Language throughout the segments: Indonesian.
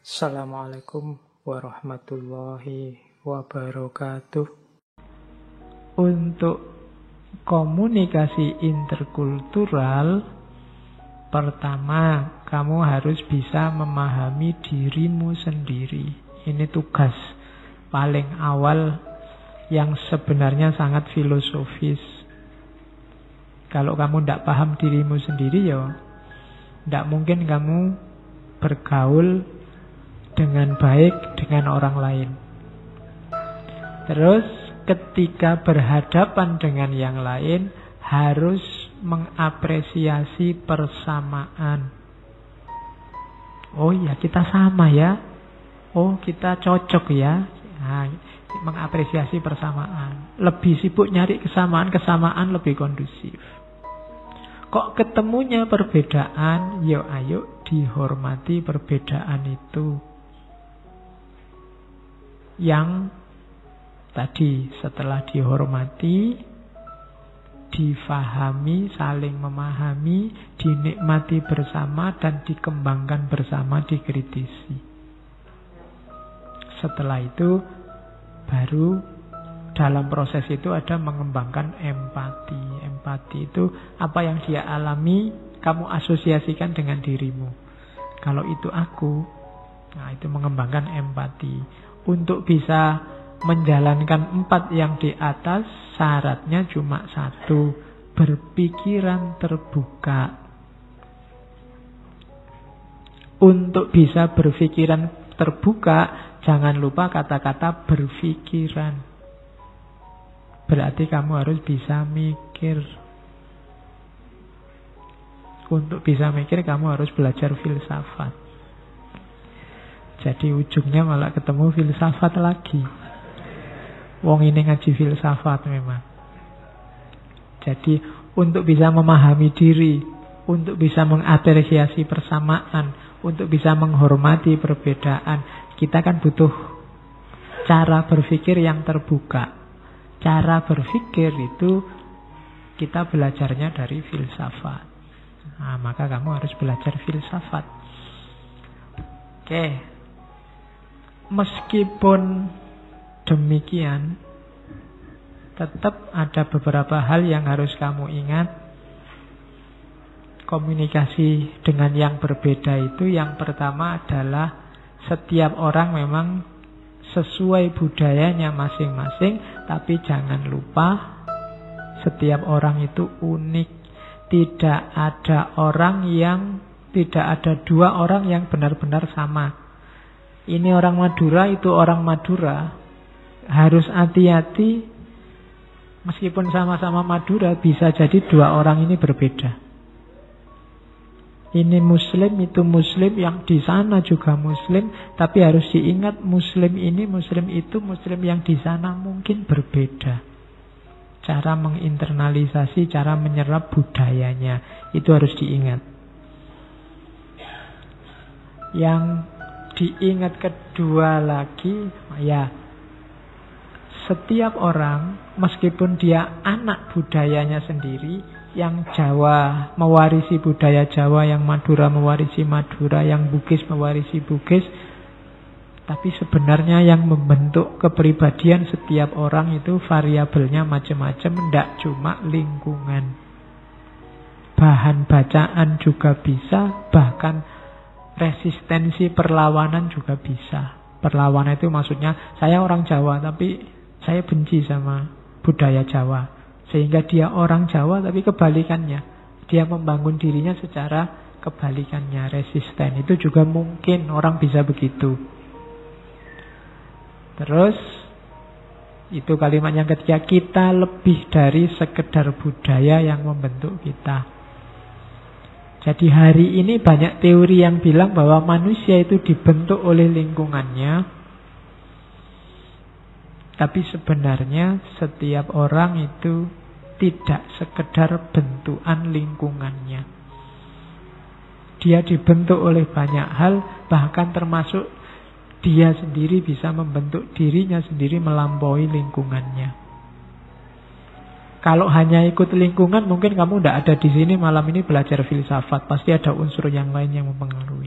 Assalamualaikum warahmatullahi wabarakatuh. Untuk komunikasi interkultural, pertama, kamu harus bisa memahami dirimu sendiri. Ini tugas paling awal yang sebenarnya sangat filosofis. Kalau kamu tidak paham dirimu sendiri, ya tidak mungkin kamu bergaul dengan baik dengan orang lain. Terus ketika berhadapan dengan yang lain harus mengapresiasi persamaan. Oh ya, kita sama ya. Oh, kita cocok ya. Nah, mengapresiasi persamaan. Lebih sibuk nyari kesamaan lebih kondusif. Kok ketemunya perbedaan? Yo ayo dihormati perbedaan itu. Yang tadi setelah dihormati, difahami, saling memahami, dinikmati bersama dan dikembangkan bersama, dikritisi. Setelah itu baru dalam proses itu ada mengembangkan empati. Empati itu apa yang dia alami, kamu asosiasikan dengan dirimu. Kalau itu aku, nah itu mengembangkan empati. Untuk bisa menjalankan 4 yang di atas, syaratnya cuma 1, berpikiran terbuka. Untuk bisa berpikiran terbuka, jangan lupa kata-kata berpikiran. Berarti kamu harus bisa mikir. Untuk bisa mikir, kamu harus belajar filsafat. Jadi ujungnya malah ketemu filsafat lagi. Wong ini ngaji filsafat memang. Jadi untuk bisa memahami diri, untuk bisa mengapresiasi persamaan, untuk bisa menghormati perbedaan, kita kan butuh cara berpikir yang terbuka. Cara berpikir itu kita belajarnya dari filsafat. Nah, maka kamu harus belajar filsafat. Oke. Meskipun demikian, tetap ada beberapa hal yang harus kamu ingat. Komunikasi dengan yang berbeda itu, yang pertama adalah setiap orang memang sesuai budayanya masing-masing, tapi jangan lupa setiap orang itu unik. Tidak ada dua orang yang benar-benar sama. Ini orang Madura, itu orang Madura. Harus hati-hati, meskipun sama-sama Madura, bisa jadi 2 orang ini berbeda. Ini Muslim, itu Muslim, yang di sana juga Muslim, tapi harus diingat Muslim ini, Muslim itu, Muslim yang di sana mungkin berbeda. Cara menginternalisasi, cara menyerap budayanya, itu harus diingat. Yang diingat kedua lagi, ya, setiap orang meskipun dia anak budayanya sendiri, yang Jawa mewarisi budaya Jawa, yang Madura mewarisi Madura, yang Bugis mewarisi Bugis, tapi sebenarnya yang membentuk kepribadian setiap orang itu variabelnya macam-macam, tidak cuma lingkungan. Bahan bacaan juga bisa, bahkan resistensi perlawanan juga bisa. Perlawanan itu maksudnya saya orang Jawa tapi saya benci sama budaya Jawa, sehingga dia orang Jawa tapi kebalikannya, dia membangun dirinya secara kebalikannya, resisten. Itu juga mungkin orang bisa begitu. Terus itu kalimat yang ketiga, kita lebih dari sekedar budaya yang membentuk kita. Jadi hari ini banyak teori yang bilang bahwa manusia itu dibentuk oleh lingkungannya. Tapi sebenarnya setiap orang itu tidak sekedar bentukan lingkungannya. Dia dibentuk oleh banyak hal, bahkan termasuk dia sendiri bisa membentuk dirinya sendiri melampaui lingkungannya. Kalau hanya ikut lingkungan, mungkin kamu tidak ada di sini malam ini belajar filsafat. Pasti ada unsur yang lain yang mempengaruhi.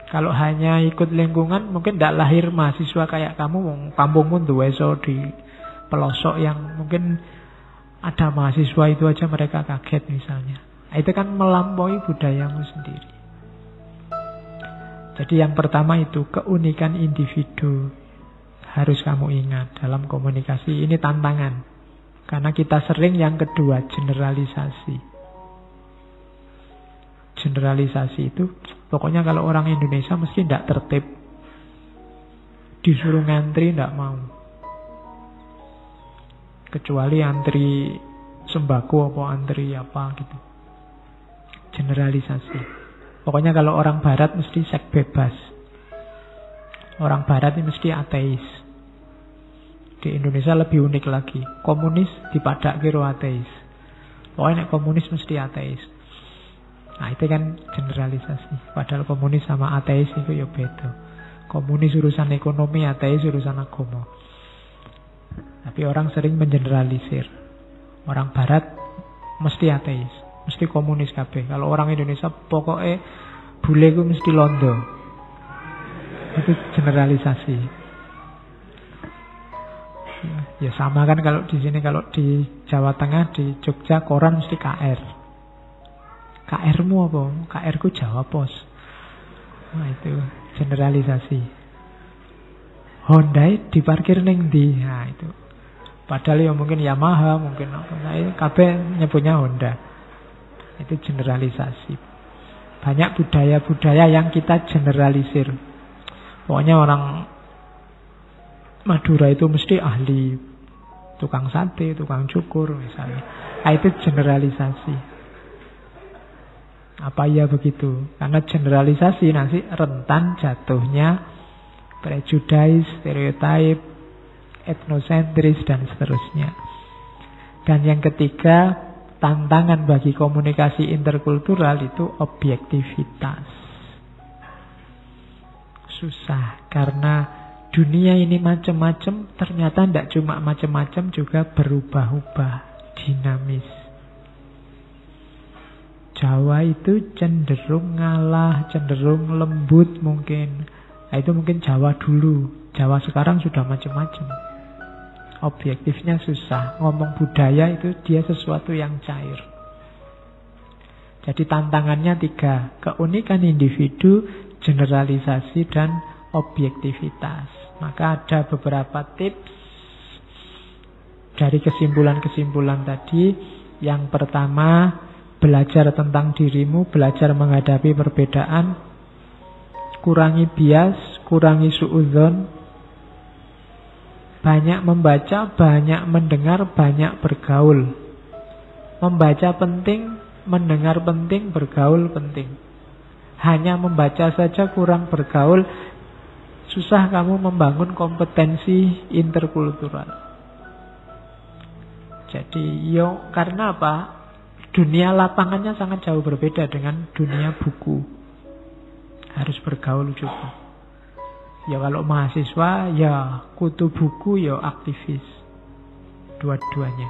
Kalau hanya ikut lingkungan, mungkin tidak lahir mahasiswa kayak kamu. Kampungmu duweso di pelosok yang mungkin ada mahasiswa itu aja mereka kaget misalnya. Itu kan melampaui budayamu sendiri. Jadi yang pertama itu keunikan individu harus kamu ingat dalam komunikasi. Ini tantangan. Karena kita sering yang kedua generalisasi. Generalisasi itu pokoknya kalau orang Indonesia mesti tidak tertib. Disuruh ngantri tidak mau. Kecuali antri sembako apa antri apa gitu. Generalisasi. Pokoknya kalau orang barat mesti seks bebas. Orang barat ini mesti ateis. Di Indonesia lebih unik lagi. Komunis dipadak kiro ateis. Pokoknya komunis mesti ateis. Nah itu kan generalisasi. Padahal komunis sama ateis itu ya beda. Komunis urusan ekonomi, ateis urusan agama. Tapi orang sering mengeneralisir. Orang barat mesti ateis, mesti komunis kabeh. Kalau orang Indonesia pokoknya bule ku mesti londo. Itu generalisasi. Ya sama kan kalau di sini, kalau di Jawa Tengah, di Jogja koran mesti KR. KR-mu apa? KR-ku Jawa Pos. Nah itu generalisasi. Hyundai diparkir ning ndi? Nah itu. Padahal ya mungkin Yamaha, mungkin apa. Nah kabeh nyebutnya Honda. Itu generalisasi. Banyak budaya-budaya yang kita generalisir. Pokoknya orang Madura itu mesti ahli tukang sate, tukang cukur misalnya. Nah itu generalisasi. Apa iya begitu? Karena generalisasi nanti rentan jatuhnya prejudice, stereotype, etnosentris dan seterusnya. Dan yang ketiga, tantangan bagi komunikasi interkultural itu objektivitas. Susah karena dunia ini macam-macam, ternyata tidak cuma macam-macam, juga berubah-ubah, dinamis. Jawa itu cenderung ngalah, cenderung lembut mungkin. Nah, itu mungkin Jawa dulu. Jawa sekarang sudah macam-macam. Objektifnya susah. Ngomong budaya itu dia sesuatu yang cair. Jadi tantangannya 3. Keunikan individu, generalisasi, dan objektivitas. Maka ada beberapa tips dari kesimpulan-kesimpulan tadi. Yang pertama, belajar tentang dirimu, belajar menghadapi perbedaan, kurangi bias, kurangi suudzon, banyak membaca, banyak mendengar, banyak bergaul. Membaca penting, mendengar penting, bergaul penting. Hanya membaca saja kurang bergaul, susah kamu membangun kompetensi interkultural. Jadi karena apa? Dunia lapangannya sangat jauh berbeda dengan dunia buku. Harus bergaul juga. Ya kalau mahasiswa, ya kutu buku, ya aktivis. Dua-duanya.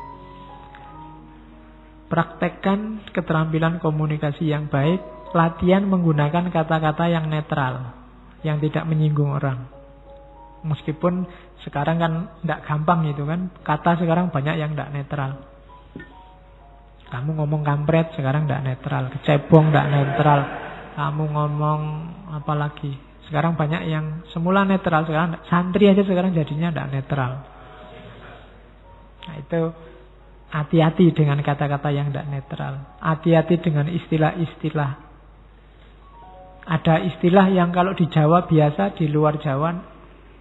Praktekkan keterampilan komunikasi yang baik. Latihan menggunakan kata-kata yang netral. Yang tidak menyinggung orang. Meskipun sekarang kan tidak gampang itu kan. Kata sekarang banyak yang tidak netral. Kamu ngomong kampret sekarang tidak netral, kecebong tidak netral. Kamu ngomong apa lagi? Sekarang banyak yang semula netral, sekarang santri aja sekarang jadinya tidak netral. Nah itu hati-hati dengan kata-kata yang tidak netral. Hati-hati dengan istilah-istilah. Ada istilah yang kalau di Jawa biasa, di luar Jawa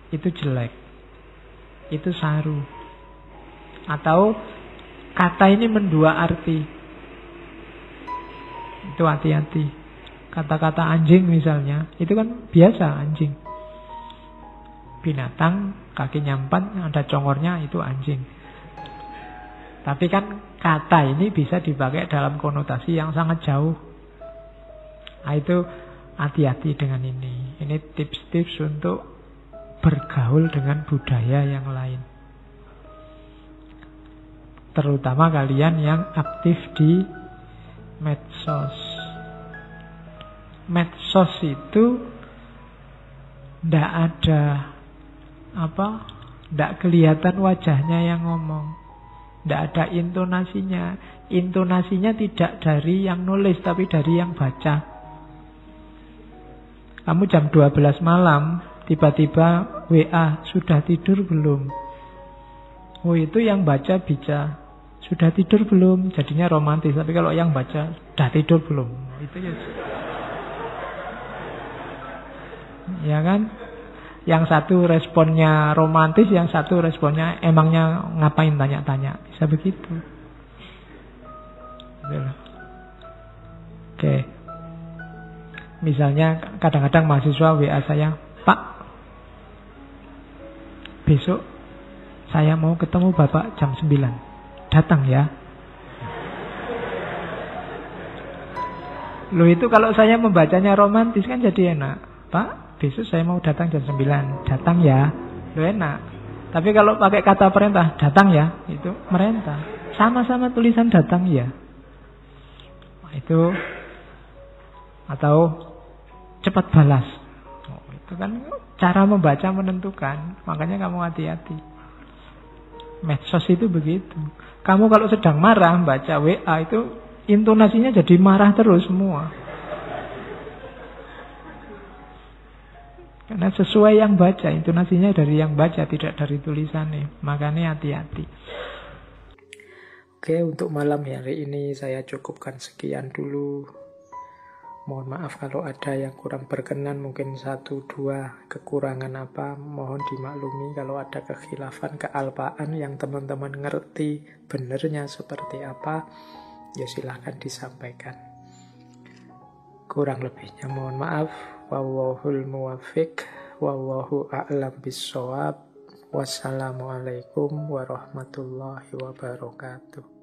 itu jelek. Itu saru. Atau kata ini mendua arti. Itu hati-hati. Kata-kata anjing misalnya, itu kan biasa anjing. Binatang, kakinya 4, ada congornya, itu anjing. Tapi kan kata ini bisa dipakai dalam konotasi yang sangat jauh. Nah itu hati-hati dengan ini. Ini tips-tips untuk bergaul dengan budaya yang lain. Terutama kalian yang aktif di medsos. Medsos itu Ndak ada ndak kelihatan wajahnya yang ngomong. Ndak ada intonasinya. Intonasinya tidak dari yang nulis, tapi dari yang baca. Kamu jam 12 malam, tiba-tiba WA, sudah tidur belum? Oh, itu yang baca bisa. Sudah tidur belum? Jadinya romantis. Tapi kalau yang baca, sudah tidur belum? Itu ya kan? Yang satu responnya romantis, yang satu responnya emangnya ngapain tanya-tanya. Bisa begitu. Oke. Misalnya kadang-kadang mahasiswa WA saya, Pak, besok saya mau ketemu Bapak jam 9. Datang ya. Loh, itu kalau saya membacanya romantis kan jadi enak. Pak, besok saya mau datang jam 9. Datang ya. Loh, enak. Tapi kalau pakai kata perintah, datang ya, itu merintah. Sama-sama tulisan datang ya. Itu atau cepat balas. Itu kan cara membaca menentukan. Makanya kamu hati-hati. Medsos itu begitu. Kamu kalau sedang marah baca WA itu intonasinya jadi marah terus semua. Karena sesuai yang baca, intonasinya dari yang baca, tidak dari tulisannya. Makanya hati-hati. Oke, untuk malam hari ini saya cukupkan sekian dulu. Mohon maaf kalau ada yang kurang berkenan, mungkin 1-2 kekurangan apa, mohon dimaklumi. Kalau ada kekhilafan, kealpaan yang teman-teman ngerti benernya seperti apa, ya silahkan disampaikan. Kurang lebihnya mohon maaf. Wallahul muwaffiq, wallahu a'lam bissawab. Wassalamualaikum warahmatullahi wabarakatuh.